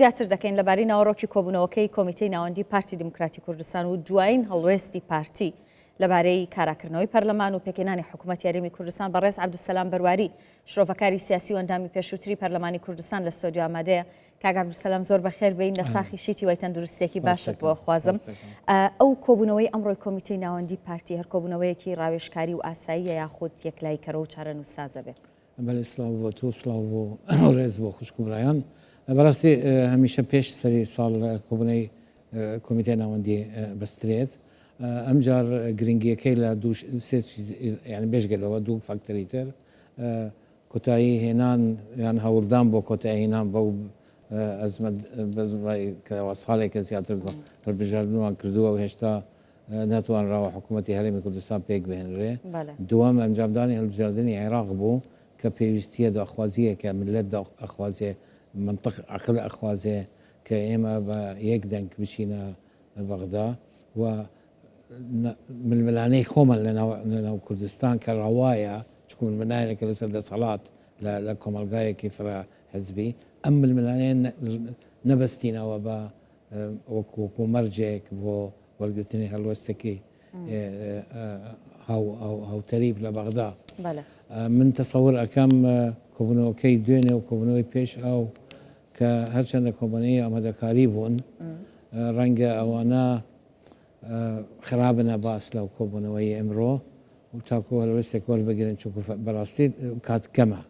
زیاتر دەکەین لەبارەی ناوەڕۆکی کۆبوونەوەکەی کۆمیتەی ناوەندی پارتی دموکراتی کوردستان و دوایین هەڵوێستی پارتی لەبارەی کاراکردنەوەی پەرلەمان و پێکێنانی حکوومەتی هەرێمی کوردستان بەڕێز عەبدولسەلام بەرواری شرۆڤەکاری سیاسی و ئەندامی پێشووتری پەرلەمانی کوردستان لە ستۆدیۆ ئامادەیە. کاک عەبدولسەلام زۆر بەخێر بێین لە ساخی شیتی وای تەندروستێکی باشت بۆ خوازم. ئەو کۆبوونەوەی ئەمڕۆی کۆمیتەی ناوەندی پارتی هەر کۆبوونەوەیەکی ڕاوێژکاری و ئاساییە یاخود یەکلایکەرە و چارەنووسسازە بێت. بەڵێ سڵاو بۆ تۆ، سڵاو بۆ ڕێز بۆ خوشک و برایان. بەڕاستی هەمیشە پێش سەری ساڵ کۆبوونەی کۆمیتەی ناوەندی بەسترێت. ئەمجار گرنگیەکەی لە ینی بێژگەلەوە دوو فاکتەری تر کۆتایی هێنان یان هەوڵدان بۆ کۆتایی هێنان بەو ئەزمەتکەوە ساڵێکە زیاتر هەڵبژاردنەوەیان کردووە و هێشتا ناتوانراوە حکوومەتی هەرێمی کوردستان پێک بهێنرێ. دووەم ئەنجامدانی هەڵبژاردننی عێراق بوو کە پێویستیە داخوازیە کە ملت ئەخوازێ منطق عقل ئەخوازێ کە ئێمە بە یەک دەنگ بچینە بەغدا و ململانەی خۆمان لەناو کوردستان کە ڕەوایە چکو ململانێکە لەسەر دەسەڵات لە کۆمەلگایەکی فرە حزبی ئەم ململانەیە نەبەستینەوە بە وەکو مەرجێک بۆ وەرگرتنی هەڵوەستێکی هاوتەریب لە بەغدا. من تەسەور ئەەکەم کۆبوونەوەکەی دوێنێ و کۆبوونەوەی پێش ئەو کە هەرچەندە کۆبوونەی ئامادەکاری بوون ڕەنگە ئەوانە خراپبنە باس لەو کۆبوونەوەی ئەمڕۆ و تاکو هەڵوێستێک وەربگرن چونکو بەڕاستی کات کەمە.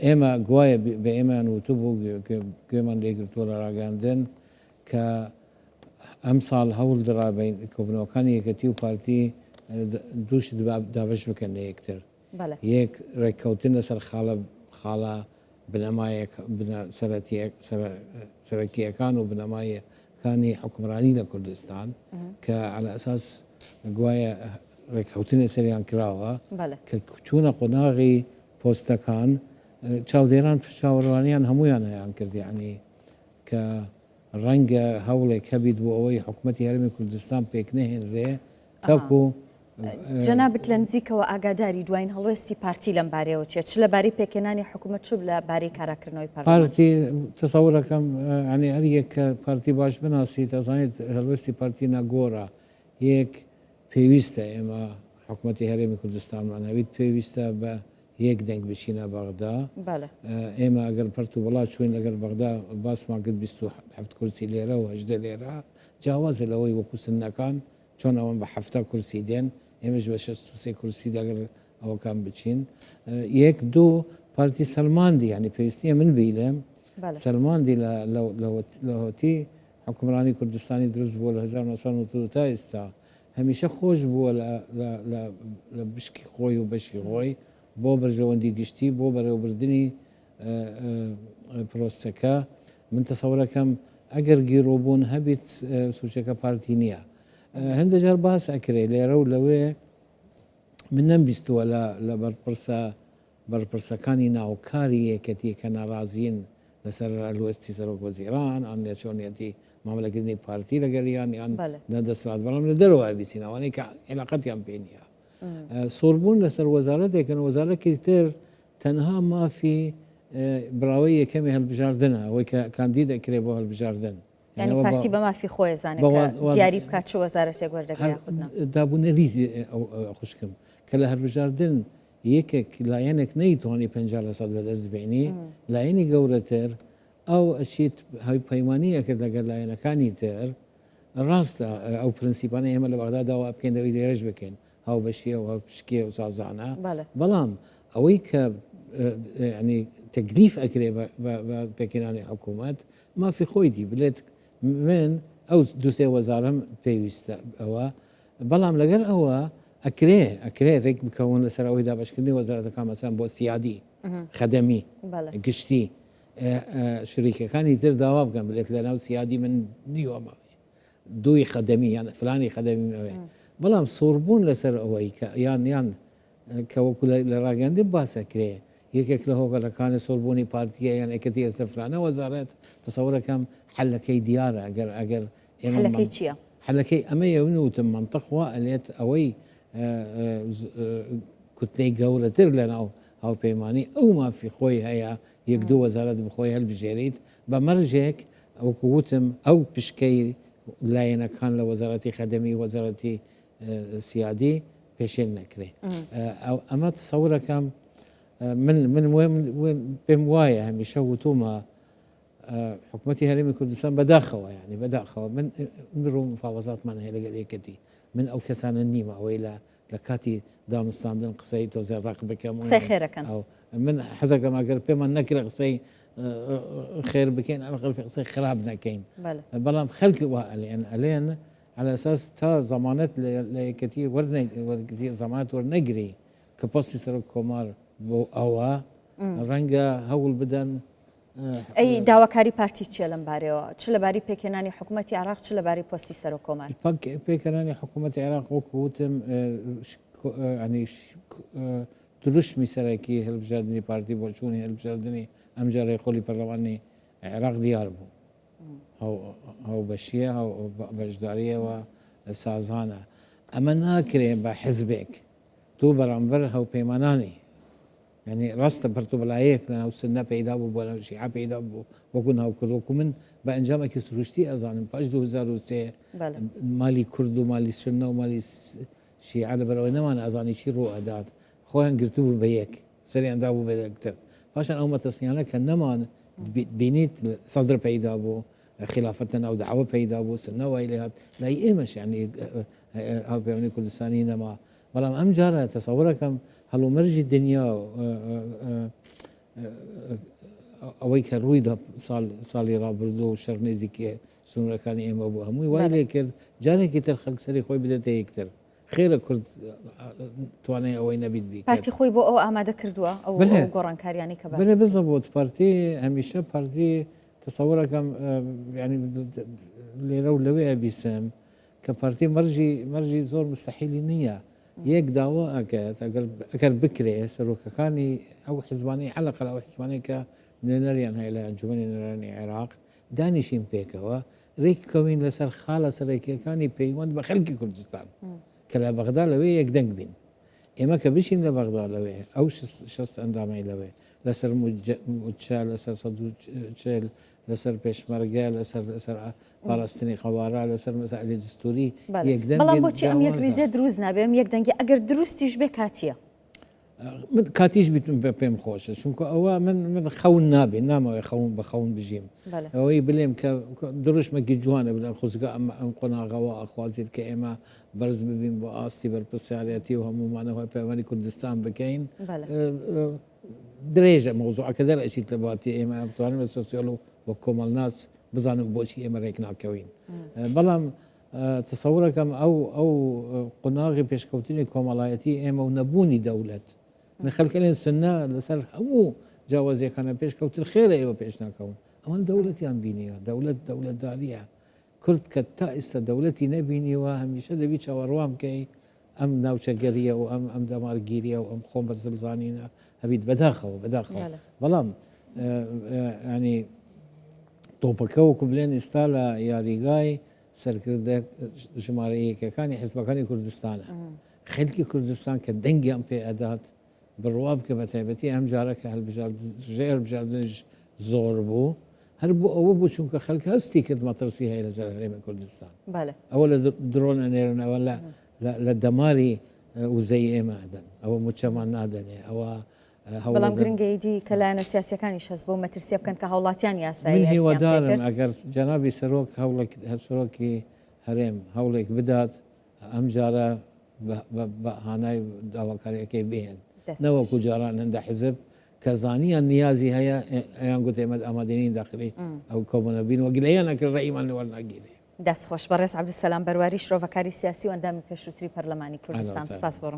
ئێمە گوایە بە ئێمان وتو بوو گوێمان لێگرتووە لە ڕاگەاندن کە ئەم ساڵ هەوڵ دڕابین کۆبوونەوەکانی یەکەتی و پارتی دووش دابش بکەن لە یەکتر. یەک ڕێککەوتن لەسەر خاڵە سەرەکیەکان و بنەمایەکانی حکومڕانی لە کوردستان کە على ئەساس گوایە ڕێککەوتنی سەریان کراوە کە چوونە قۆناغی پۆستەکان چاودێران چاوەڕوانیان هەمویان هەیان کردیانی کە ڕەنگە هەوڵێک هەبیت بۆ ئەوەی حکوومەتی هەرێمی کوردستان پێک نەهێنرێ تاکو جەنابەت لە نزیکەوە ئاگاداری دوایین هەڵوێستی پارتی لەم بارەیەوە چێت چ لەبارەی پێکێنانی حکوومەت چ لە بارەی کاراکردنەوەی پارتی تەسەوورەکەم ینی هەر یەک کە پارتی باش بناسی دەزانێت هەڵوێستی پارتی ناگۆڕە یەک پێویستە ئێمە حکوومەتی هەرێمی کوردستانمان هەویت پێویستە بە یەک دەنگ بچینە بەغدا. ئێمە ئەگەر پەرت و بەڵات چوین لەگەر بەغدا باسمان کرد 27 کورسی لێرە و 18 لێرە جیاوازە لەوەی وەکو سنەکان چۆن ئەوەن بە 7 کورسی دێن ئێمەش بە 63 کورسی لەگەر ئەوەکان بچین. یەک دوو پارتی سەلماندی ینی پێویستیە من بیلێم سەلماندی لە هۆتی حکومڕانی کوردستانی دروست بووە لە 1992 تا ئێستا هەمیشە خۆش بووە لە بشکی خۆی و بەشی خۆی بۆ بەرژەوەندی گشتی بۆ بەڕێوەبردننی پرۆستەکە. من تەسەوورەکەم ئەگەر گیرۆبوون هەبیت سوچەکە پارتی نییە. هەندە جار باس ئەکرێ لێرە و لەوێ من نەمبیستووە لە بەرپرسەکانی ناوکاری یەکەتی کە ناڕازیین لەسەر هەڵوێستی سەرۆک وەزیران ئەم نێچۆنیەتی مامەلەکردنی پارتی لەگەریان یان نەدەسڵات بەڵام لە دەرەوە بیچینەوەی کە عێلاقەتیان پێ نییە. سۆربوون لەسەر وەزارەتێکن وەزارەتێکی تر تەنها مافی براوەی یەکەمی هەڵبژاردنە ئەوەی کە کاندید دەکرێت بۆ هەڵبژاردن ینی پارتی بە مافی خۆی زانێت دیاری بکات چ وەزارەتێک وەردەگرێت دابوونەری خوشکم کە لە هەڵبژاردن یەکێک لایەنێک نەیتوانی 50% بەدەست بێنی لایەنی گەورەتر ئەو ئەچیت هەوی پەیمانی ئەکرد لەگەر لایەنەکانی تر ڕاستە ئەو پرینسیپانە ئێمە لە بەغدا داوا بکەین دەوی لێرەش بکەین هاو بەشیە و پشکێ و سازانە بەڵام ئەوەی کە ینی تەکلیف ئەکرێ بە پێکێنانی حکوومەت مافی خۆی دی بلێت من ئەو دوسێ وەزارەم پێویستە ئەوە بەڵام لەگەر ئەوە ئەکرێ ڕێک بکەون لەسەر ئەوەی دابشکردنی وەزارەتەکان مەسەن بۆ سیادی خەدەمی گشتی شریکەکانی تر داوا بکەن بلێت لە ناو سیادی من نیوەمە دوی خەدەمی یان فلانی خەدەمی ئەوێ بەڵام سۆربوون لەسەر ئەوەی کە یان کە وەکو لە ڕاگەاندن باسەکرێ یەکێک لە هۆگەڕەکانی سۆربوونی پارتیە یان ئەکەتی سەفرانە وەزارەت تەسەوورەکەم حەلەکەی دیارە ئەگەر حەلەکەی چییە؟ حەلەکەی ئەمەیە ونوتم منطق وا ئەلێت ئەوەی کوتلەی گەورەتر لە ناو هاوپەیمانی ئەو مافی خۆی هەیە یەک دوو وەزارەت بخۆی هەڵبژێریت بمرجك او قوتم او بشكي لاينا كان لوزارتي خدمي وزارتي سيادي بيشين نكري او اما تصور كم من وين بموايا هم يشوتوا ما حكومتي هرمي كردستان بداخوا يعني بداخوا من مروا مفاوضات من هي لقيتي من او كسان النيمه وإلى لكاتي دام الصندن قصي توزير راقبك قصي خيرك او من حزق ما قال بما نكر قصي خير بكين على الاقل قصي خرابنا كين بلا خلق يعني الين على اساس تا ضمانات لكتي ورنا كتير ضمانات ورنجري كبوستي سر كومار بو او رنگا هول بدن اي داواکاری پارتی چه لەمبارەوە چ لەباری پێکێنانی حکوومەتی عراق چ لەباری پۆستی سەر و کۆمار پێکێنانی حکوومەتی عراق وەکوتم ینی دروشمی سەرەکی هەڵبژاردننی پارتی بۆ چوونی هەڵبژاردننی ئەم جارەی خۆلی پەرلەمانی عێراق دیار بوو هەو بەشیە بەشداریەوە سازانە ئەمە ناکرێن بە حزبێک تو بەرامبەر هەوپەیمانانی يعني راسته برتو بلايك لنا وسنا بيدا بو ولا شيعة بيدا بو وكنا وكردوكم من بانجام كسروشتي اظن باش 2003 مالي كرد ومالي سنه ومالي شيعة لبروينا ما اظن شي رؤادات خوان قلتو بيك سريع دابو بيكتر فاشان او متصيانه كانما بينيت صدر بيدا بو خلافتنا او دعوه بيدا بو سنه ويلهات لا يمش يعني هاو بيعني كردستانيين ما والله ام جاره تصوركم هلو مرجي الدنيا اويك رويدا صالي رابردو شرنيزي كي سنورا كان ام ابو هموي وايلي كر جاني كتر خلق سري خوي بدته يكتر خير كرد تواني اوي نبيد بي بارتي خوي بو او اماده كردوا او قران كارياني كباس بلا بالضبط بارتي هميشه بارتي تصوركم يعني لولوي بيسم كبارتي مرجي زور مستحيل نيه يك دعوة أكل بكري سروكاني أو حزباني على الأقل أو حزباني كنريان هاي لأنجمن نراني عراق داني شين بيكوا ريك كوين لسر خالة سريكي كاني بيوند بخلقي كردستان كلا بغداد لوي يك دنق بين إما كبشين لبغداد لوي أو شست أندامي لوي لسر مجال لسر صدوشل لسر بيشمرقة لسر فلسطيني قوارا لسر مسائل دستوري يقدم بلان بوتشي ام يك ريزه دروز نابم يك دنگي اگر دروستيش بكاتيا من كاتيش بيتم بيم خوش شنكو اوا من خون نابي نام يخون بخون بجيم هو يبلم دروش مكي جوانا بلا خزقا ام قنا غوا اخوازيد كاما برز ببين باستي بربسالياتي وهم معنا هو بيماني كردستان بكاين دريجه موضوع كذا اشي تباتي اما بتواني السوسيولو وكم الناس بزانوا بوشي اما ريكنا كوين بلام تصوركم او قناغي بيشكوتيني كومالايتي اما ونبوني دولة من خلق لين سنة لسر او جاوزي كان بيشكوت الخير ايوه بيشنا كون اما دولتي ام بينيا دولة دارية كرد كتائس دولتي نبيني وهميشه دبي شاوروام كي ام ناوچه قريه وام دمار جيريه وام خوم بالزلزانينا هبيت بداخل بلام يعني توبكو كبلين استالا يا ريغاي سركرده جمهوريه كان حزب كان كردستان خلقي كردستان كدنجي ام في ادات بالرواب كبتيبتي ام جارك هالبجار غير بجار زوربو هربو او بو شنك خلق هستي كد مطرسي هي لزرعي من كردستان بله اولا درون نيرنا ولا لا دماري وزي ما ادن او مجتمع نادن او بەڵام گرنگەیدی کە لایەنە سیاسیەکانیش هەست بۆ مەترسیە بکەن کە هەوڵاتیان یاسایی من هیوادارم ئەگەر جەنابی سەرۆک سەرۆکی هەرێم هەوڵێک بدات ئەم جارە بە هانای داواکاریەکەی بهێن نەوەکو جاران هەندە حزب کە زانیان نیازی هەیە ئەیان گوت ئێمە ئامادەنین داخلی ئەو کۆبوونەبین وەگلەیان نەکرد ڕێیمان وەرناگیرێ دەستخۆش بەڕێز عەبدولسەلام بەرواری شرۆڤەکاری سیاسی و ئەندامی پێشووتری پەرلەمانی کوردستان سپاس بۆ